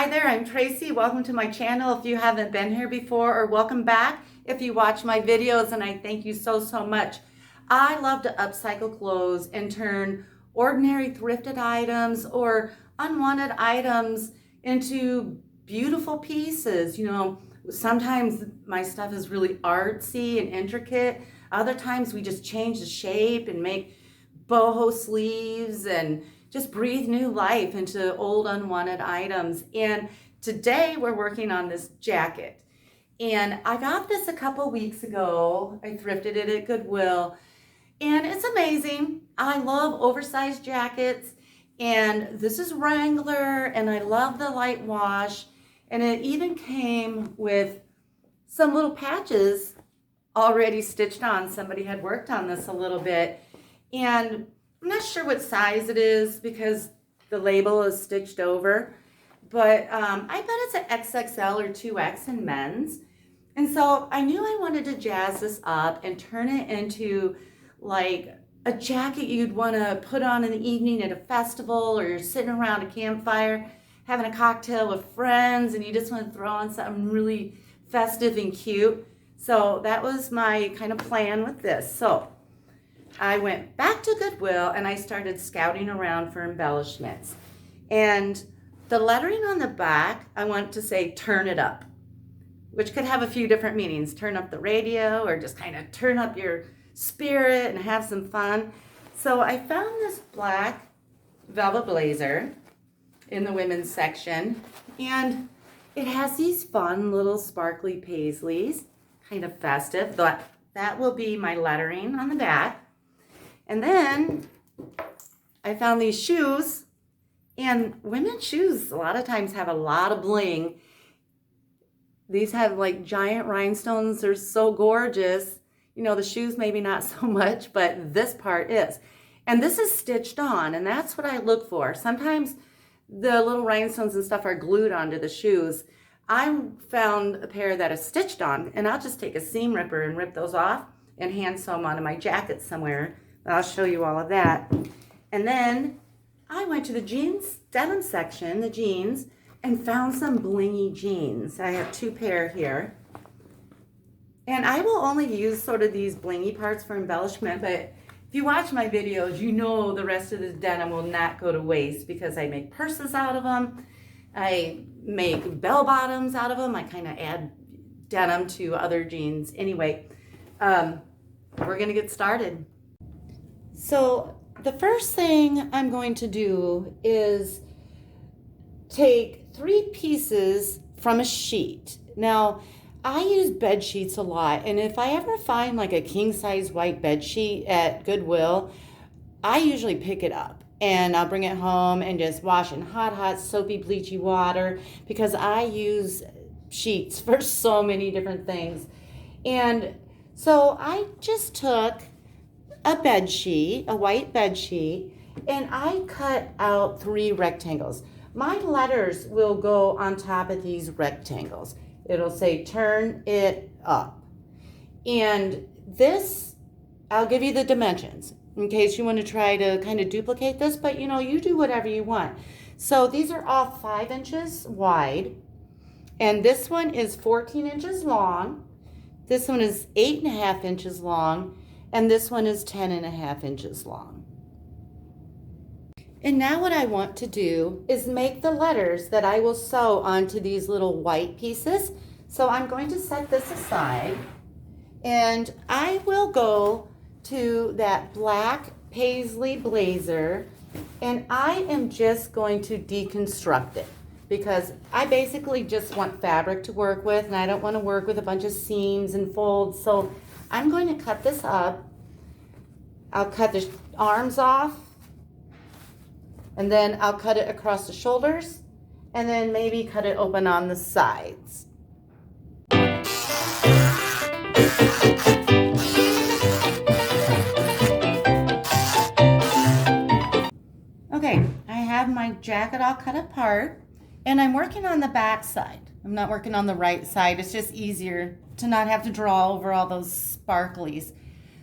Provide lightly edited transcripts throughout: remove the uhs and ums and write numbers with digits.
Hi there, I'm Tracy. Welcome to my channel if you haven't been here before, or welcome back if you watch my videos, and I thank you so much. I love to upcycle clothes and turn ordinary thrifted items or unwanted items into beautiful pieces. You know, sometimes my stuff is really artsy and intricate. Other times we just change the shape and make boho sleeves and just breathe new life into old unwanted items. And today we're working on this jacket. And I got this a couple weeks ago. I thrifted it at Goodwill. And it's amazing. I love oversized jackets. And this is Wrangler, and I love the light wash. And it even came with some little patches already stitched on. Somebody had worked on this a little bit. And I'm not sure what size it is because the label is stitched over, but I bet it's an XXL or 2X in men's. And so I knew I wanted to jazz this up and turn it into like a jacket you'd want to put on in the evening at a festival, or you're sitting around a campfire having a cocktail with friends and you just want to throw on something really festive and cute. So that was my kind of plan with this. So I went back to Goodwill and I started scouting around for embellishments. And the lettering on the back, I want to say turn it up, which could have a few different meanings. Turn up the radio, or just kind of turn up your spirit and have some fun. So I found this black velvet blazer in the women's section, and it has these fun little sparkly paisleys, kind of festive. That will be my lettering on the back. And then I found these shoes, and women's shoes a lot of times have a lot of bling. These have like giant rhinestones. They're so gorgeous. You know, the shoes maybe not so much, but this part is. And this is stitched on, and that's what I look for. Sometimes the little rhinestones and stuff are glued onto the shoes. I found a pair that is stitched on, and I'll just take a seam ripper and rip those off and hand sew them onto my jacket somewhere. I'll show you all of that. And then I went to the jeans, denim section, the jeans, and found some blingy jeans. I have two pair here. And I will only use sort of these blingy parts for embellishment, but if you watch my videos, you know the rest of the denim will not go to waste because I make purses out of them. I make bell bottoms out of them. I kind of add denim to other jeans. Anyway, we're gonna get started. So the first thing I'm going to do is take 3 pieces from a sheet. Now, I use bed sheets a lot, and if I ever find like a king-size white bed sheet at Goodwill, I usually pick it up and I'll bring it home and just wash in hot, soapy, bleachy water, because I use sheets for so many different things. And so I just took a bed sheet, a white bed sheet, and I cut out 3 rectangles. My letters will go on top of these rectangles. It'll say turn it up. And this, I'll give you the dimensions in case you want to try to kind of duplicate this, but you know, you do whatever you want. So these are all 5 inches wide, and this one is 14 inches long. This one is 8.5 inches long, and this one is 10.5 inches long. And now what I want to do is make the letters that I will sew onto these little white pieces. So I'm going to set this aside, and I will go to that black paisley blazer, and I am just going to deconstruct it because I basically just want fabric to work with, and I don't want to work with a bunch of seams and folds. So I'm going to cut this up. I'll cut the arms off, and then I'll cut it across the shoulders, and then maybe cut it open on the sides. Okay, I have my jacket all cut apart, and I'm working on the back side. I'm not working on the right side. It's just easier to not have to draw over all those sparklies.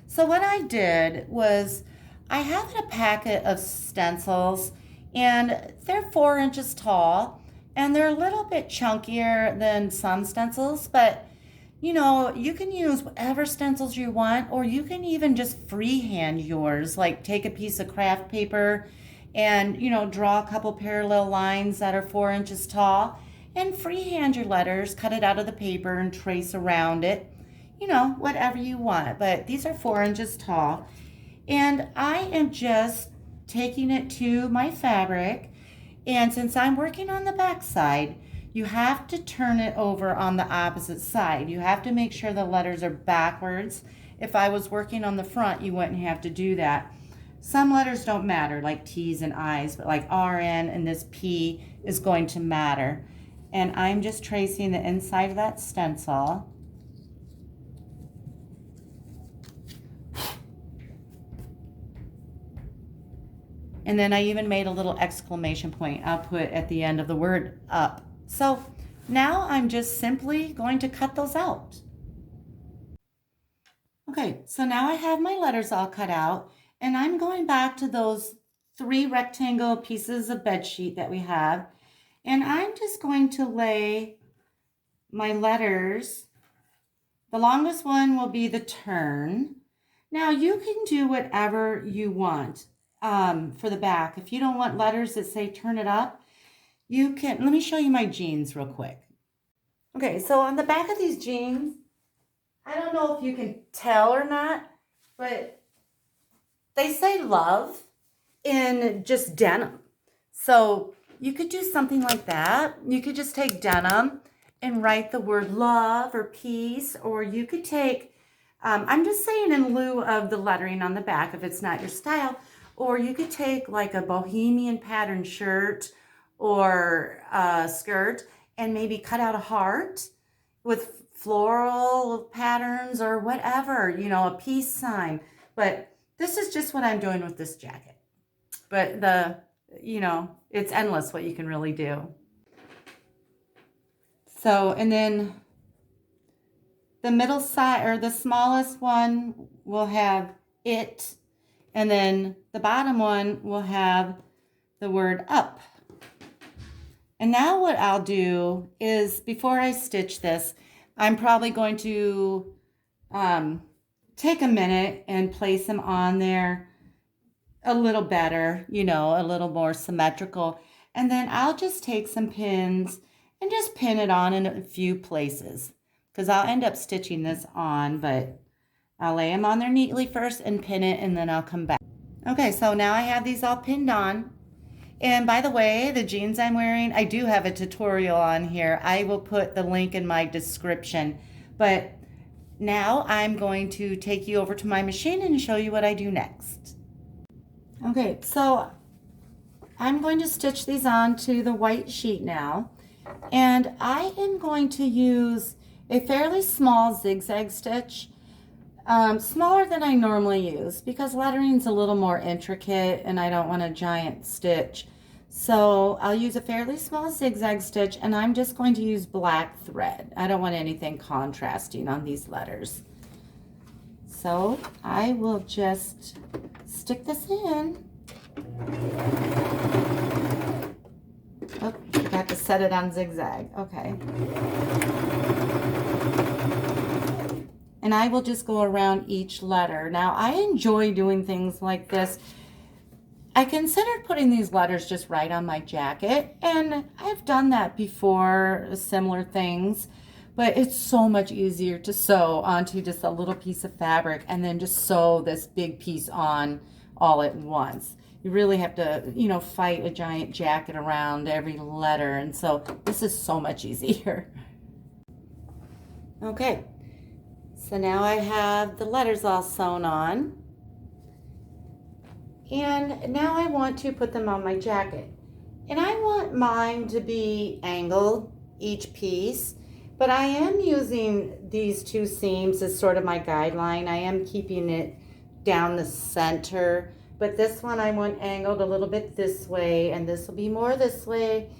So what I did was I have a packet of stencils, and they're 4 inches tall, and they're a little bit chunkier than some stencils, but you know, you can use whatever stencils you want, or you can even just freehand yours, like take a piece of craft paper and, you know, draw a couple parallel lines that are 4 inches tall and freehand your letters, cut it out of the paper and trace around it, you know, whatever you want. But these are 4 inches tall. And I am just taking it to my fabric. And since I'm working on the back side, you have to turn it over on the opposite side. You have to make sure the letters are backwards. If I was working on the front, you wouldn't have to do that. Some letters don't matter, like T's and I's, but like RN and this P is going to matter. And I'm just tracing the inside of that stencil. And then I even made a little exclamation point I'll put at the end of the word up. So now I'm just simply going to cut those out. Okay, so now I have my letters all cut out, and I'm going back to those 3 rectangle pieces of bed sheet that we have, and I'm just going to lay my letters. The longest one will be the turn. Now you can do whatever you want for the back. If you don't want letters that say turn it up, you can, let me show you my jeans real quick. Okay, so on the back of these jeans, I don't know if you can tell or not, but they say love in just denim. So you could do something like that. You could just take denim and write the word love or peace, or you could take, I'm just saying in lieu of the lettering on the back if it's not your style, or you could take like a bohemian pattern shirt or a skirt and maybe cut out a heart with floral patterns or whatever, you know, a peace sign. But this is just what I'm doing with this jacket. But you know, it's endless what you can really do. So, and then the middle side, or the smallest one, will have it, and then the bottom one will have the word up. And now what I'll do is, before I stitch this, I'm probably going to take a minute and place them on there a little better, you know, a little more symmetrical. And then I'll just take some pins and just pin it on in a few places, because I'll end up stitching this on, but I'll lay them on there neatly first and pin it, and then I'll come back. Okay, so now I have these all pinned on. And by the way, the jeans I'm wearing, I do have a tutorial on here. I will put the link in my description. But now I'm going to take you over to my machine and show you what I do next. Okay, so I'm going to stitch these on to the white sheet now. And I am going to use a fairly small zigzag stitch, smaller than I normally use, because lettering's a little more intricate and I don't want a giant stitch. So I'll use a fairly small zigzag stitch, and I'm just going to use black thread. I don't want anything contrasting on these letters. So I will just stick this in. Oh, forgot to set it on zigzag. Okay. And I will just go around each letter. Now, I enjoy doing things like this. I considered putting these letters just right on my jacket, and I've done that before, similar things, but it's so much easier to sew onto just a little piece of fabric and then just sew this big piece on all at once. You really have to, you know, fight a giant jacket around every letter, and so this is so much easier. Okay, so now I have the letters all sewn on. And now I want to put them on my jacket. And I want mine to be angled, each piece, but I am using these 2 seams as sort of my guideline. I am keeping it down the center, but this one I want angled a little bit this way, and this will be more this way.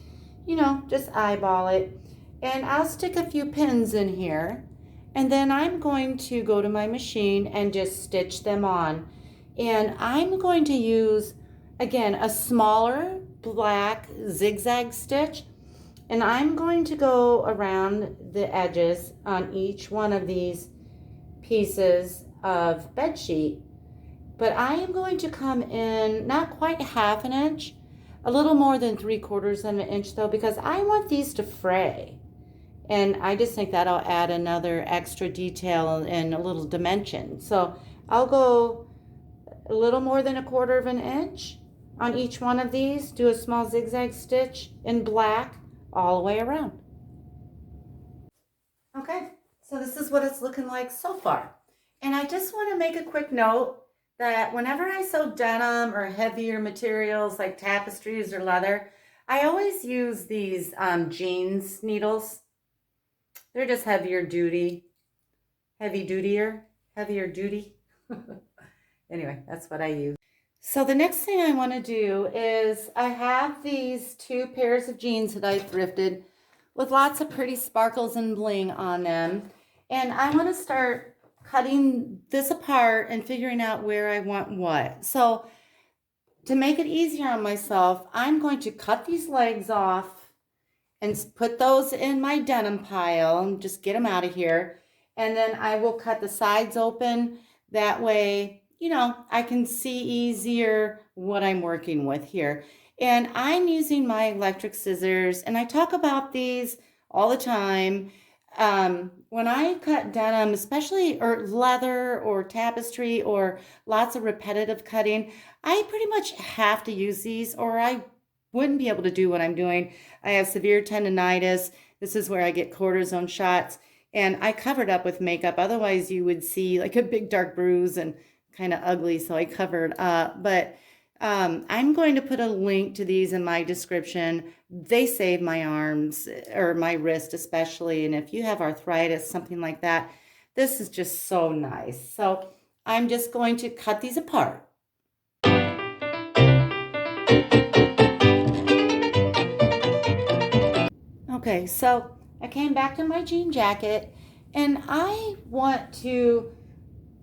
You know, just eyeball it. And I'll stick a few pins in here, and then I'm going to go to my machine and just stitch them on. And I'm going to use, again, a smaller black zigzag stitch, And I'm going to go around the edges on each one of these pieces of bed sheet. But I am going to come in not quite half an inch, a little more than 3/4 of an inch though, because I want these to fray. And I just think that'll add another extra detail and a little dimension. So I'll go a little more than 1/4 of an inch on each one of these, do a small zigzag stitch in black all the way around. Okay, so this is what it's looking like so far. And I just want to make a quick note that whenever I sew denim or heavier materials like tapestries or leather, I always use these jeans needles. They're just heavier duty. Anyway, that's what I use. So the next thing I want to do is I have these 2 pairs of jeans that I thrifted with lots of pretty sparkles and bling on them. And I want to start cutting this apart and figuring out where I want what. So to make it easier on myself, I'm going to cut these legs off and put those in my denim pile and just get them out of here. And then I will cut the sides open. That way, you know, I can see easier what I'm working with here. And I'm using my electric scissors, and I talk about these all the time. When I cut denim, especially or leather or tapestry or lots of repetitive cutting, I pretty much have to use these or I wouldn't be able to do what I'm doing. I have severe tendonitis. This is where I get cortisone shots, and I covered up with makeup. Otherwise, you would see like a big dark bruise and kind of ugly, so I covered up. But I'm going to put a link to these in my description. They save my arms or my wrist especially, and if you have arthritis, something like that, this is just so nice. So I'm just going to cut these apart. Okay, so I came back to my jean jacket, and I want to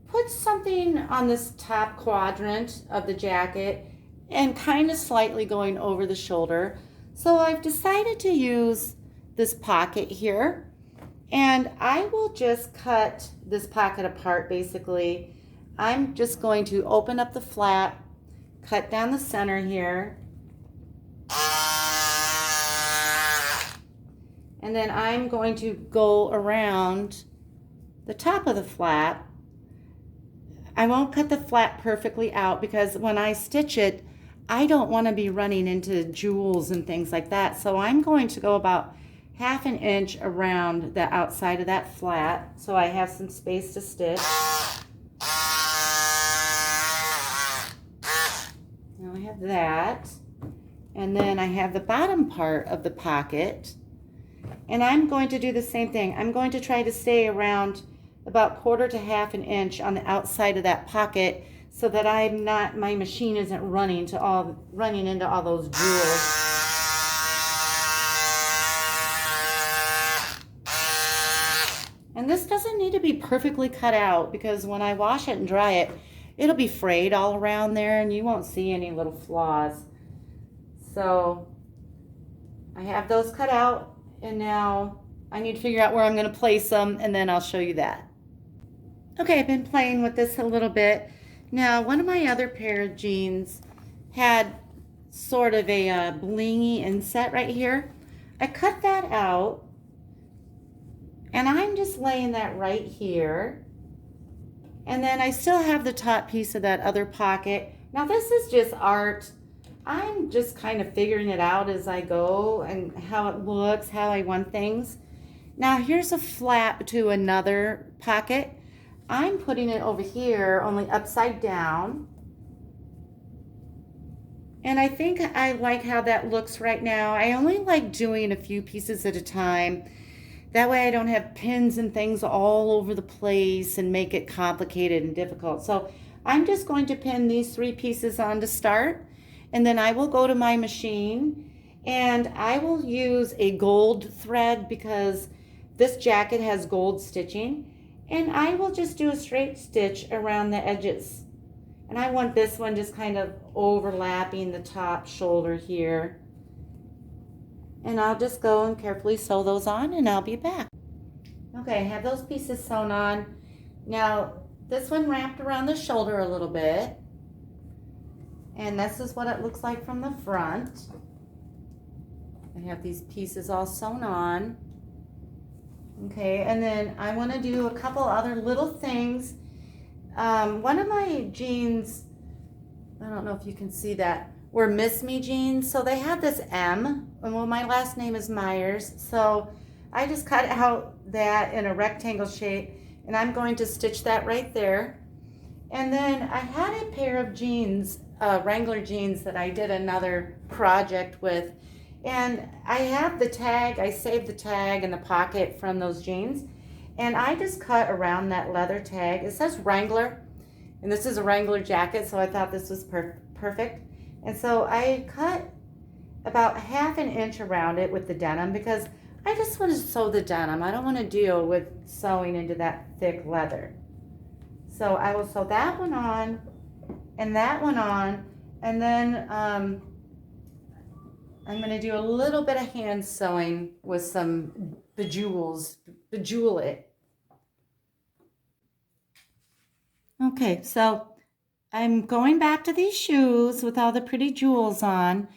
put something on this top quadrant of the jacket and kind of slightly going over the shoulder. So I've decided to use this pocket here, and I will just cut this pocket apart basically. I'm just going to open up the flap, cut down the center here, and then I'm going to go around the top of the flap. I won't cut the flap perfectly out because when I stitch it, I don't want to be running into jewels and things like that. So I'm going to go about half an inch around the outside of that flap so I have some space to stitch. Now I have that. And then I have the bottom part of the pocket. And I'm going to do the same thing. I'm going to try to stay around about 1/4 to half an inch on the outside of that pocket so that my machine isn't running into all those jewels. And this doesn't need to be perfectly cut out because when I wash it and dry it, it'll be frayed all around there and you won't see any little flaws. So I have those cut out, and now I need to figure out where I'm going to place them, and then I'll show you that. Okay, I've been playing with this a little bit. Now, one of my other pair of jeans had sort of a blingy inset right here. I cut that out, and I'm just laying that right here. And then I still have the top piece of that other pocket. Now, this is just art. I'm just kind of figuring it out as I go and how it looks, how I want things. Now, here's a flap to another pocket. I'm putting it over here, only upside down. And I think I like how that looks right now. I only like doing a few pieces at a time. That way I don't have pins and things all over the place and make it complicated and difficult. So I'm just going to pin these 3 pieces on to start. And then I will go to my machine and I will use a gold thread because this jacket has gold stitching. And I will just do a straight stitch around the edges. And I want this one just kind of overlapping the top shoulder here. And I'll just go and carefully sew those on and I'll be back. Okay, I have those pieces sewn on. Now, this one wrapped around the shoulder a little bit. And this is what it looks like from the front. I have these pieces all sewn on. Okay, and then I want to do a couple other little things. One of my jeans, I don't know if you can see that, were Miss Me jeans. So they had this M, and well, my last name is Myers. So I just cut out that in a rectangle shape, and I'm going to stitch that right there. And then I had a pair of jeans, Wrangler jeans that I did another project with. And I have the tag, I saved the tag in the pocket from those jeans. And I just cut around that leather tag. It says Wrangler, and this is a Wrangler jacket, so I thought this was perfect. And so I cut about 1/2 inch around it with the denim because I just want to sew the denim. I don't want to deal with sewing into that thick leather. So I will sew that one on and that one on, and then I'm going to do a little bit of hand sewing with some bejewel it. Okay, so I'm going back to these shoes with all the pretty jewels on,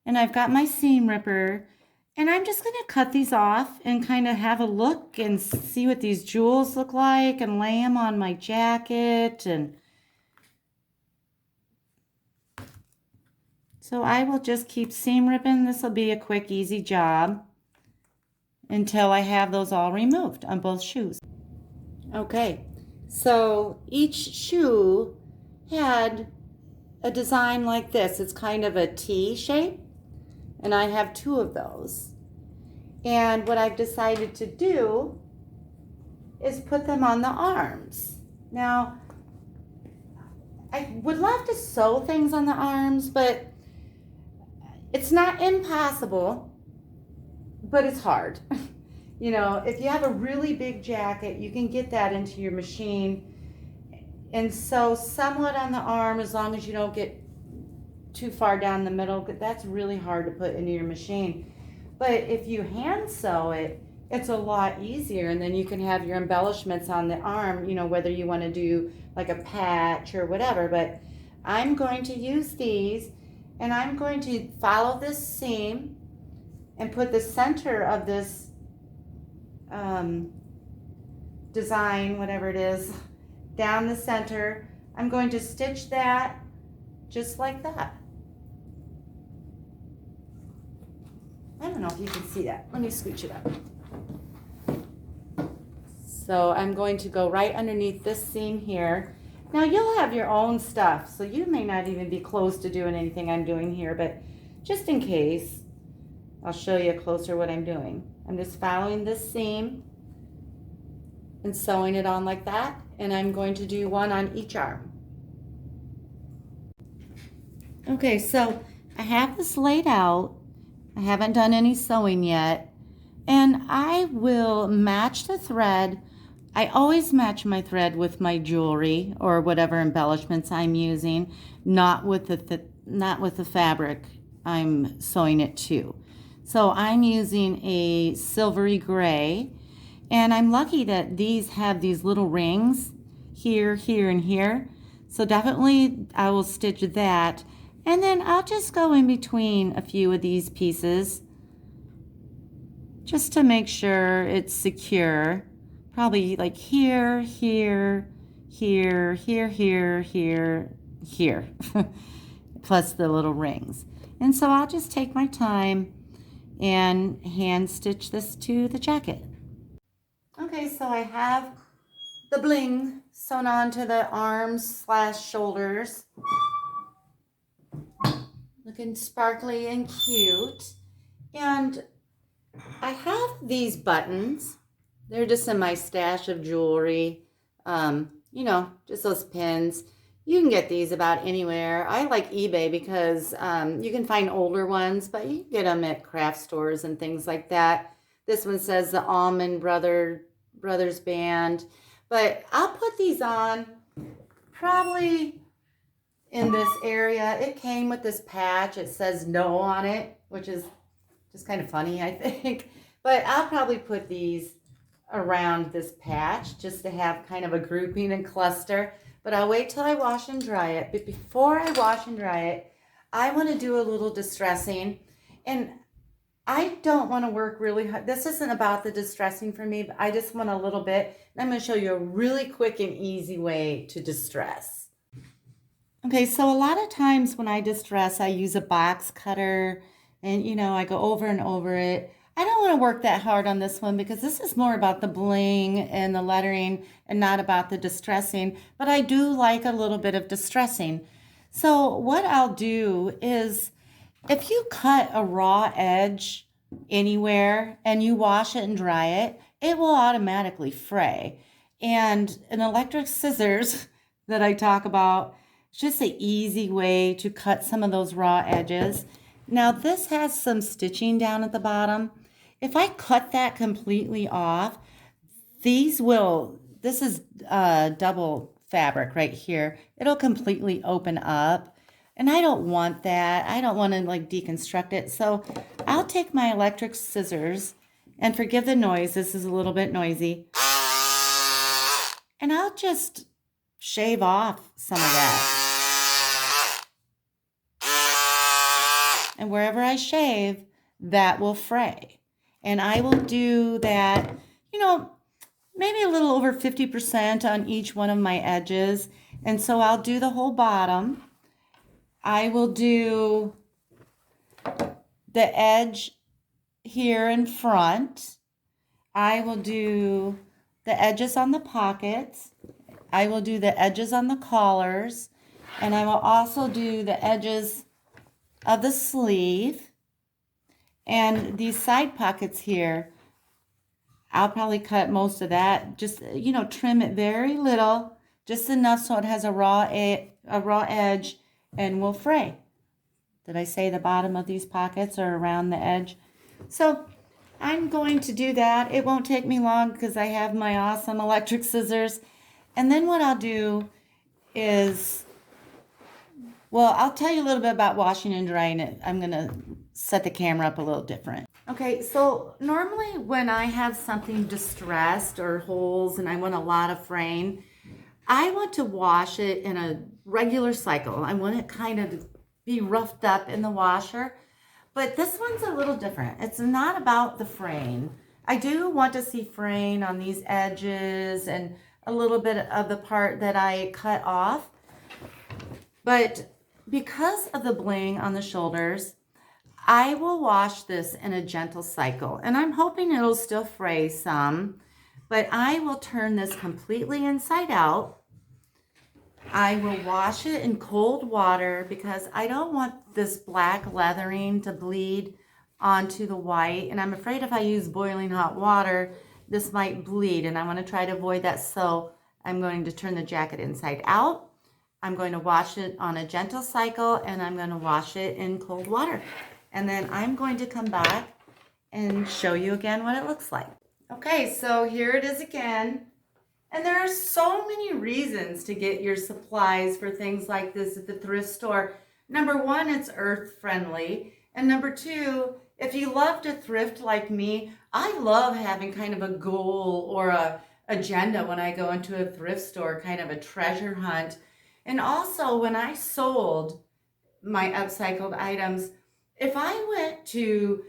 and I've got my seam ripper, and I'm just going to cut these off and kind of have a look and see what these jewels look like and lay them on my jacket. And so I will just keep seam ripping. This will be a quick, easy job until I have those all removed on both shoes. Okay, so each shoe had a design like this. It's kind of a T shape, and I have 2 of those. And what I've decided to do is put them on the arms. Now, I would love to sew things on the arms, but it's not impossible, but it's hard. You know, if you have a really big jacket, you can get that into your machine and sew somewhat on the arm as long as you don't get too far down the middle, but that's really hard to put into your machine. But if you hand sew it, it's a lot easier, and then you can have your embellishments on the arm, you know, whether you want to do like a patch or whatever. But I'm going to use these, and I'm going to follow this seam and put the center of this design, whatever it is, down the center. I'm going to stitch that just like that. I don't know if you can see that. Let me scooch it up. So I'm going to go right underneath this seam here. Now you'll have your own stuff, so you may not even be close to doing anything I'm doing here, but just in case, I'll show you closer what I'm doing. I'm just following this seam and sewing it on like that, and I'm going to do one on each arm. Okay, so I have this laid out. I haven't done any sewing yet, and I will match the thread. I always match my thread with my jewelry or whatever embellishments I'm using, not with the fabric I'm sewing it to. So I'm using a silvery gray, and I'm lucky that these have these little rings here, here, and here. So definitely I will stitch that, and then I'll just go in between a few of these pieces just to make sure it's secure. Probably like here, here, here, here, here, here, here, plus the little rings. And so I'll just take my time and hand stitch this to the jacket. Okay, so I have the bling sewn onto the arms / shoulders. Looking sparkly and cute. And I have these buttons. They're just in my stash of jewelry. You know, just those pins. You can get these about anywhere. I like eBay because you can find older ones, but you can get them at craft stores and things like that. This one says the Allman Brothers Band. But I'll put these on probably in this area. It came with this patch. It says no on it, which is Just kind of funny, I think. But I'll probably put these around this patch just to have kind of a grouping and cluster. But I'll wait till I wash and dry it. But before I wash and dry it, I want to do a little distressing. And I don't want to work really hard. This isn't about the distressing for me, but I just want a little bit. And I'm going to show you a really quick and easy way to distress. Okay, so a lot of times when I distress, I use a box cutter and, I go over and over it. I don't want to work that hard on this one because this is more about the bling and the lettering and not about the distressing, but I do like a little bit of distressing. So what I'll do is, if you cut a raw edge anywhere and you wash it and dry it, it will automatically fray. And an electric scissors that I talk about, it's just an easy way to cut some of those raw edges. Now this has some stitching down at the bottom. If I cut that completely off, this is double fabric right here. It'll completely open up. And I don't want that. I don't want to like deconstruct it. So I'll take my electric scissors, and forgive the noise, this is a little bit noisy. And I'll just shave off some of that. And wherever I shave, that will fray. And I will do that, maybe a little over 50% on each one of my edges. And so I'll do the whole bottom. I will do the edge here in front. I will do the edges on the pockets. I will do the edges on the collars. And I will also do the edges of the sleeve. And these side pockets here, I'll probably cut most of that. Just, trim it very little, just enough so it has a raw edge and will fray. Did I say the bottom of these pockets are around the edge? So I'm going to do that. It won't take me long because I have my awesome electric scissors. And then what I'll do is, I'll tell you a little bit about washing and drying it. I'm going to set the camera up a little different. Okay, so normally when I have something distressed or holes and I want a lot of fraying, I want to wash it in a regular cycle. I want it kind of be roughed up in the washer. But this one's a little different. It's not about the fraying. I do want to see fraying on these edges and a little bit of the part that I cut off. But because of the bling on the shoulders, I will wash this in a gentle cycle. And I'm hoping it'll still fray some, but I will turn this completely inside out. I will wash it in cold water because I don't want this black leathering to bleed onto the white. And I'm afraid if I use boiling hot water, this might bleed, and I want to try to avoid that. So I'm going to turn the jacket inside out. I'm going to wash it on a gentle cycle, and I'm going to wash it in cold water. And then I'm going to come back and show you again what it looks like. Okay, so here it is again. And there are so many reasons to get your supplies for things like this at the thrift store. Number one, it's earth friendly. And number two, if you love to thrift like me, I love having kind of a goal or a agenda when I go into a thrift store, kind of a treasure hunt. And also when I sold my upcycled items, if I went to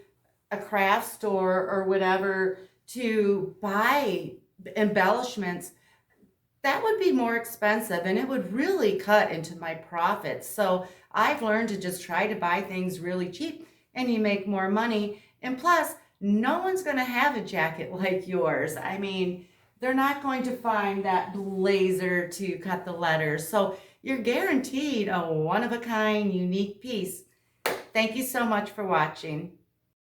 a craft store or whatever to buy embellishments, that would be more expensive and it would really cut into my profits. So I've learned to just try to buy things really cheap and you make more money. And plus, no one's going to have a jacket like yours. I mean, they're not going to find that blazer to cut the letters. So you're guaranteed a one-of-a-kind, unique piece. Thank you so much for watching.